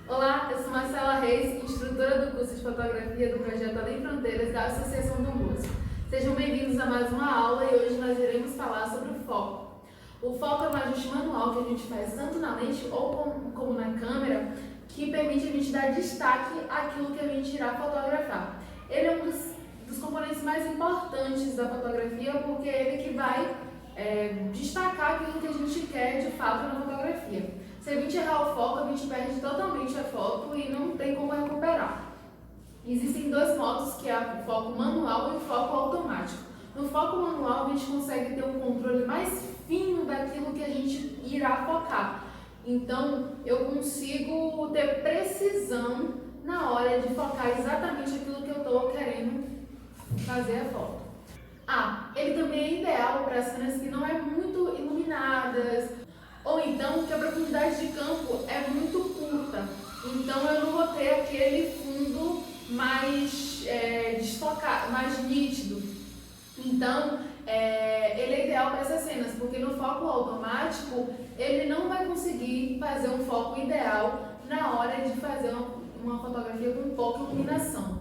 Olá, eu sou Marcela Reis, instrutora do curso de fotografia do projeto Além Fronteiras da Associação Dom Bosco. Sejam bem-vindos a mais uma aula e hoje nós iremos falar sobre o foco. O foco é um ajuste manual que a gente faz tanto na lente ou como na câmera, que permite a gente dar destaque àquilo que a gente irá fotografar. Ele é um dos componentes mais importantes da fotografia porque é ele que vai destacar aquilo que a gente quer de fato na fotografia. Se a gente errar o foco, a gente perde totalmente a foto e não tem como recuperar. Existem dois modos, que é o foco manual e o foco automático. No foco manual, a gente consegue ter um controle mais fino daquilo que a gente irá focar. Então, eu consigo ter precisão na hora de focar exatamente aquilo que eu estou querendo fazer a foto. Ele também é ideal para cenas que não é muito iluminadas, ou então que a profundidade de campo é muito curta, então eu não vou ter aquele fundo mais desfocado, mais nítido. Então ele é ideal para essas cenas, porque no foco automático ele não vai conseguir fazer um foco ideal na hora de fazer uma fotografia com pouca iluminação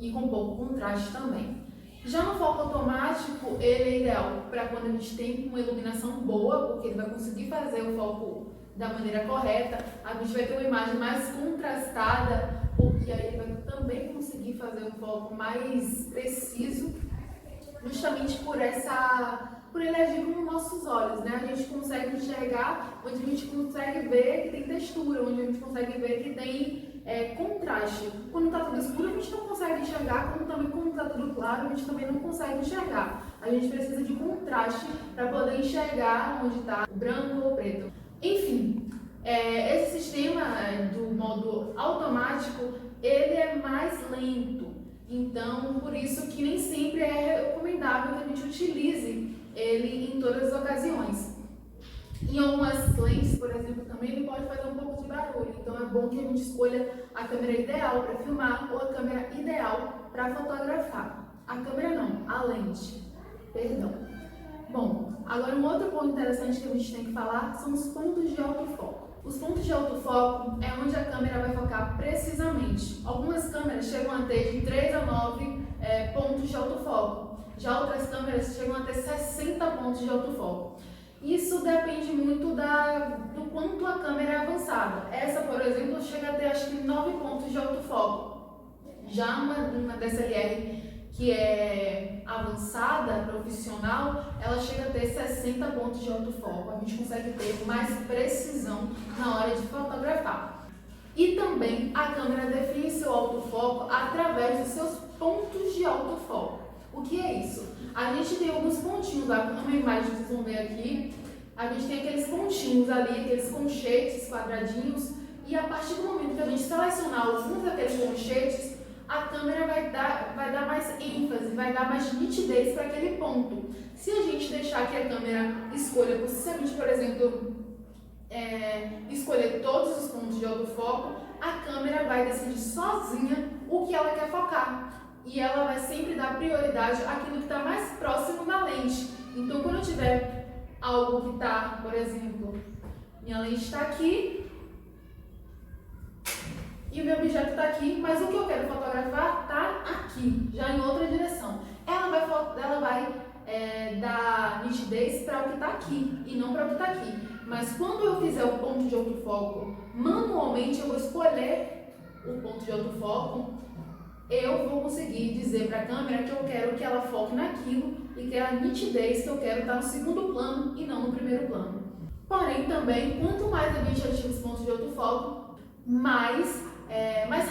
e com pouco contraste também. Já no foco automático, ele é ideal para quando a gente tem uma iluminação boa, porque ele vai conseguir fazer o foco da maneira correta, a gente vai ter uma imagem mais contrastada, porque aí ele vai também conseguir fazer um foco mais preciso, justamente por ele agir com os nossos olhos, né? A gente consegue enxergar, onde a gente consegue ver que tem textura, onde a gente consegue ver que tem contraste. Quando está tudo escuro, a gente não consegue enxergar, quando está tudo claro, a gente também não consegue enxergar. A gente precisa de contraste para poder enxergar onde está branco ou preto. Enfim, esse sistema do modo automático, ele é mais lento. Então, por isso que nem sempre é recomendável que a gente utilize ele em todas as ocasiões. Em algumas lentes, por exemplo, também ele pode fazer um pouco de barulho. Então é bom que a gente escolha a câmera ideal para filmar ou a câmera ideal para fotografar. A câmera não, a lente. Perdão. Bom, agora um outro ponto interessante que a gente tem que falar são os pontos de autofoco. Os pontos de autofoco é onde a câmera vai focar precisamente. Algumas câmeras chegam a ter de 3 a 9 pontos de autofoco. Já outras câmeras chegam a ter 60 pontos de autofoco. Isso depende muito do quanto a câmera é avançada. Essa, por exemplo, chega a ter acho que 9 pontos de autofoco. Já uma DSLR que é avançada, profissional, ela chega a ter 60 pontos de autofoco. A gente consegue ter mais precisão na hora de fotografar. E também a câmera define seu autofoco através dos seus pontos de autofoco. O que é isso? A gente tem alguns pontinhos lá, como a imagem que vocês vão ver aqui, a gente tem aqueles pontinhos ali, aqueles conchetes quadradinhos, e a partir do momento que a gente selecionar alguns daqueles conchetes, a câmera vai dar mais ênfase, vai dar mais nitidez para aquele ponto. Se a gente deixar que a câmera escolha, se a gente, por exemplo, escolher todos os pontos de autofoco, a câmera vai decidir sozinha o que ela quer focar. E ela vai sempre dar prioridade àquilo que está mais próximo da lente. Então, quando eu tiver algo que está, por exemplo, minha lente está aqui e o meu objeto está aqui, mas o que eu quero fotografar está aqui, já em outra direção. Ela vai dar nitidez para o que está aqui e não para o que está aqui. Mas quando eu fizer o ponto de autofoco manualmente, eu vou escolher o ponto de autofoco. Eu vou conseguir dizer para a câmera que eu quero que ela foque naquilo e que a nitidez que eu quero está no segundo plano e não no primeiro plano. Porém, também, quanto mais a gente ativa os pontos de autofoco, mais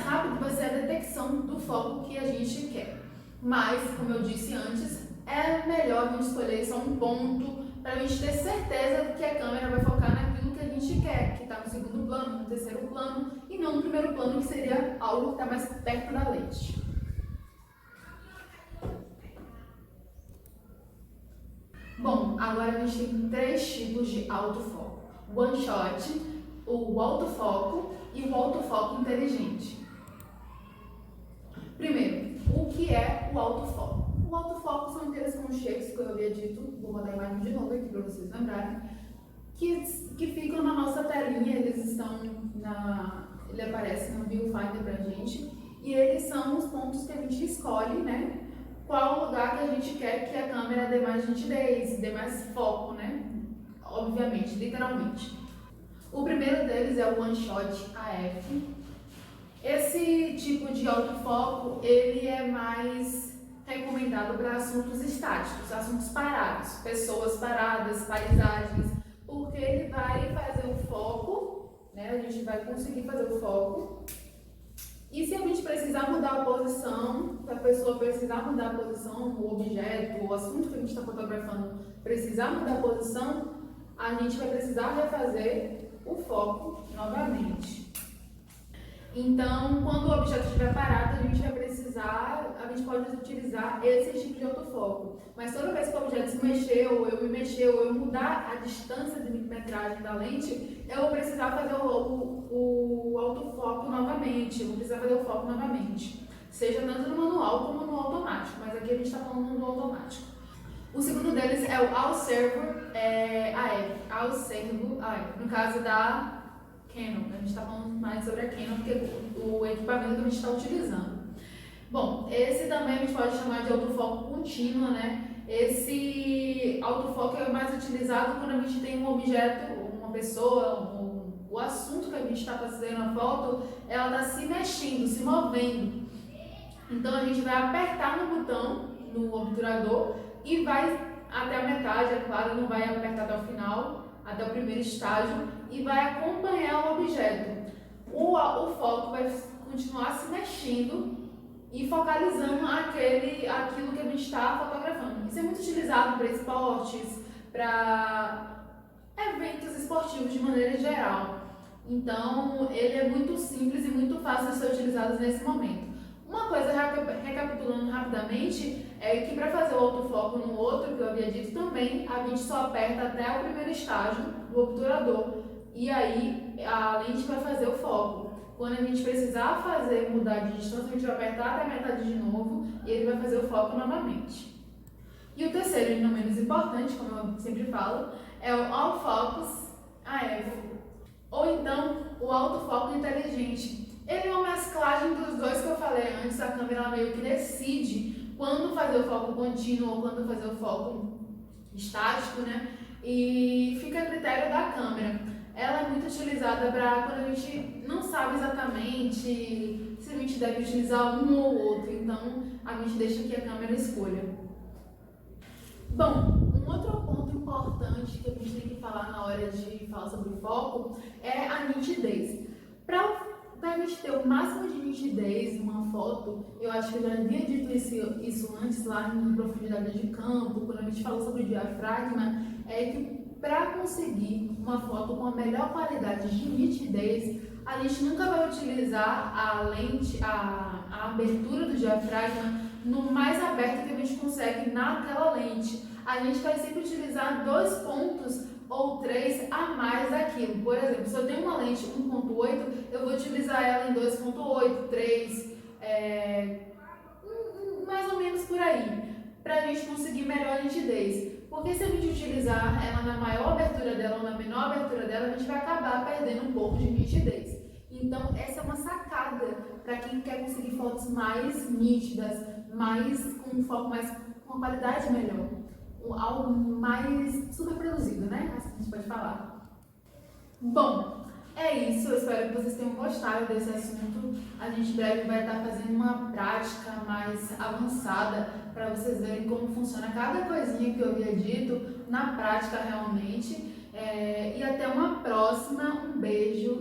rápido vai ser a detecção do foco que a gente quer. Mas, como eu disse antes, é melhor a gente escolher só um ponto para a gente ter certeza que a câmera vai focar naquilo que a gente quer, que está no segundo plano, no terceiro plano e não no primeiro plano, que seria algo que está mais perto da lente. Bom, agora a gente tem 3 tipos de autofoco: o one shot, o autofoco e o autofoco inteligente. Primeiro, o que é o autofoco? O autofoco são aqueles conchetes que eu havia dito, vou rodar a imagem de novo aqui para vocês lembrarem, que ficam na nossa telinha, eles estão ele aparece no Viewfinder pra gente, e eles são os pontos que a gente escolhe, né? Qual lugar que a gente quer que a câmera dê mais nitidez, dê mais foco, né? Obviamente, literalmente. O primeiro deles é o One Shot AF. Esse tipo de autofoco, ele é mais recomendado para assuntos estáticos, assuntos parados, pessoas paradas, paisagens, porque ele vai fazer o foco, né? A gente vai conseguir fazer o foco. E se a gente precisar mudar a posição, se a pessoa precisar mudar a posição, o objeto, o assunto que a gente está fotografando precisar mudar a posição, a gente vai precisar refazer o foco novamente. Então, quando o objeto estiver parado, a gente pode utilizar esse tipo de autofoco. Mas toda vez que o objeto se mexer, ou eu me mexer, ou eu mudar a distância de micrometragem da lente, eu vou precisar fazer o autofoco novamente, eu vou precisar fazer o foco novamente. Seja tanto no manual como no automático, mas aqui a gente está falando do automático. O segundo deles é o Alservo AF, no caso da Canon. A gente está falando mais sobre a Canon, porque o equipamento que a gente está utilizando. Bom, esse também a gente pode chamar de autofoco contínuo, né? Esse autofoco é mais utilizado quando a gente tem um objeto, uma pessoa, o assunto que a gente está fazendo a foto, ela está se mexendo, se movendo. Então a gente vai apertar no botão, no obturador, e vai até a metade, é claro, não vai apertar até o final, até o primeiro estágio, e vai acompanhar o objeto. O foco vai continuar se mexendo e focalizando aquilo que a gente está fotografando. Isso é muito utilizado para esportes, para eventos esportivos de maneira geral. Então, ele é muito simples e muito fácil de ser utilizado nesse momento. Uma coisa, recapitulando rapidamente, é que para fazer o autofoco no outro, que eu havia dito também, a gente só aperta até o primeiro estágio do obturador. E aí, a lente vai fazer o foco. Quando a gente precisar mudar de distância, a gente vai apertar até a metade de novo e ele vai fazer o foco novamente. E o terceiro, e não menos importante, como eu sempre falo, é o All Focus AF, ou então o autofoco inteligente. Ele é uma mesclagem dos dois que eu falei antes. A câmera meio que decide quando fazer o foco contínuo ou quando fazer o foco estático, né? E fica a critério da câmera. Ela é muito utilizada para quando a gente não sabe exatamente se a gente deve utilizar um ou outro, então a gente deixa que a câmera escolha. Bom, um outro ponto importante que a gente tem que falar na hora de falar sobre o foco é a nitidez. Para a gente ter o máximo de nitidez numa foto, eu acho que eu já havia dito isso antes lá em profundidade de campo, quando a gente falou sobre o diafragma, é que para conseguir uma foto com a melhor qualidade de nitidez, a gente nunca vai utilizar a lente, a abertura do diafragma no mais aberto que a gente consegue naquela lente. A gente vai sempre utilizar 2 pontos ou 3 a mais daquilo. Por exemplo, se eu tenho uma lente 1.8, eu vou utilizar ela em 2.8, 3, mais ou menos por aí, para a gente conseguir melhor nitidez. Porque se a gente utilizar ela na maior abertura dela ou na menor abertura dela, a gente vai acabar perdendo um pouco de nitidez. Então, essa é uma sacada para quem quer conseguir fotos mais nítidas, com um foco com uma qualidade melhor. Algo mais super produzido, né? Assim a gente pode falar. Bom, é isso. Eu espero que vocês tenham gostado desse assunto. A gente em breve vai estar fazendo uma prática mais avançada para vocês verem como funciona cada coisinha que eu havia dito na prática realmente. E até uma próxima. Um beijo.